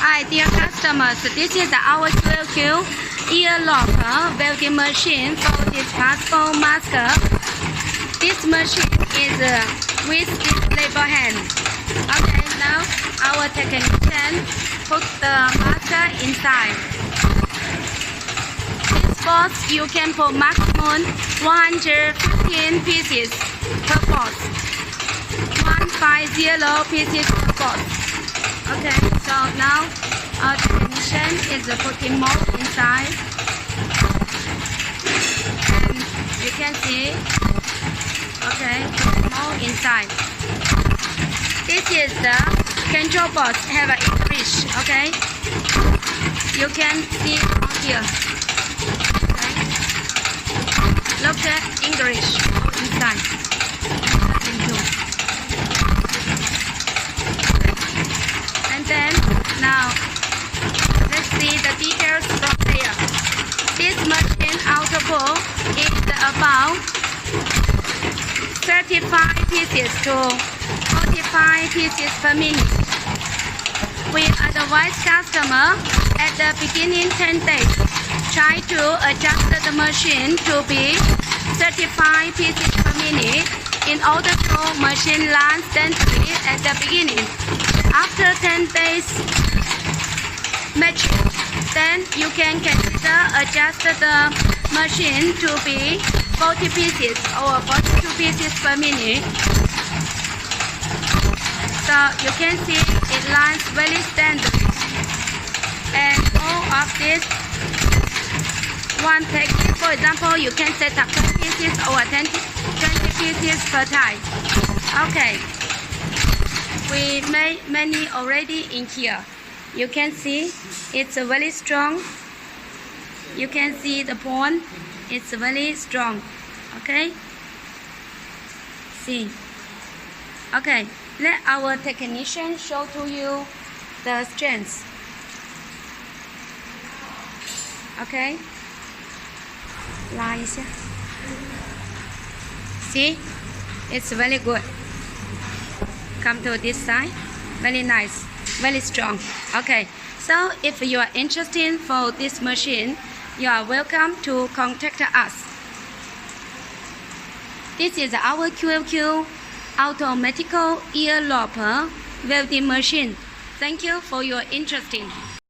Hi, dear customers. This is our QQ ear locker welding machine for disposable mask. This machine is with disposable hand. Okay, now our technician put the mask inside. This box you can put maximum 115 pieces per box. 150 pieces per box. Okay, so now our technician is putting mold inside, and you can see, okay, mold inside. This is the control box, have an English, okay, you can see on here, okay, look at English inside. Then now let's see the details from here. This machine output is about 35 pieces to 45 pieces per minute. We advise customer at the beginning 10 days try to adjust the machine to be 35 pieces per minute in order to machine run steadily at the beginning. After 10 days match, then you can consider adjust the machine to be 40 pieces or 42 pieces per minute. So you can see it runs very steadily. And all of this one technique, for example, you can set up 10 pieces or 20 pieces per time. Okay. We made many already in here. You can see it's very strong. You can see the point. It's very strong. Okay. See. Okay. Let our technician show to you the strength. Okay. 拉一下. See, it's very good. Come to this side. Very nice, very strong. Okay, so if you are interested for this machine, you are welcome to contact us. This is our QQ automatic ear lopper welding machine. Thank you for your interest.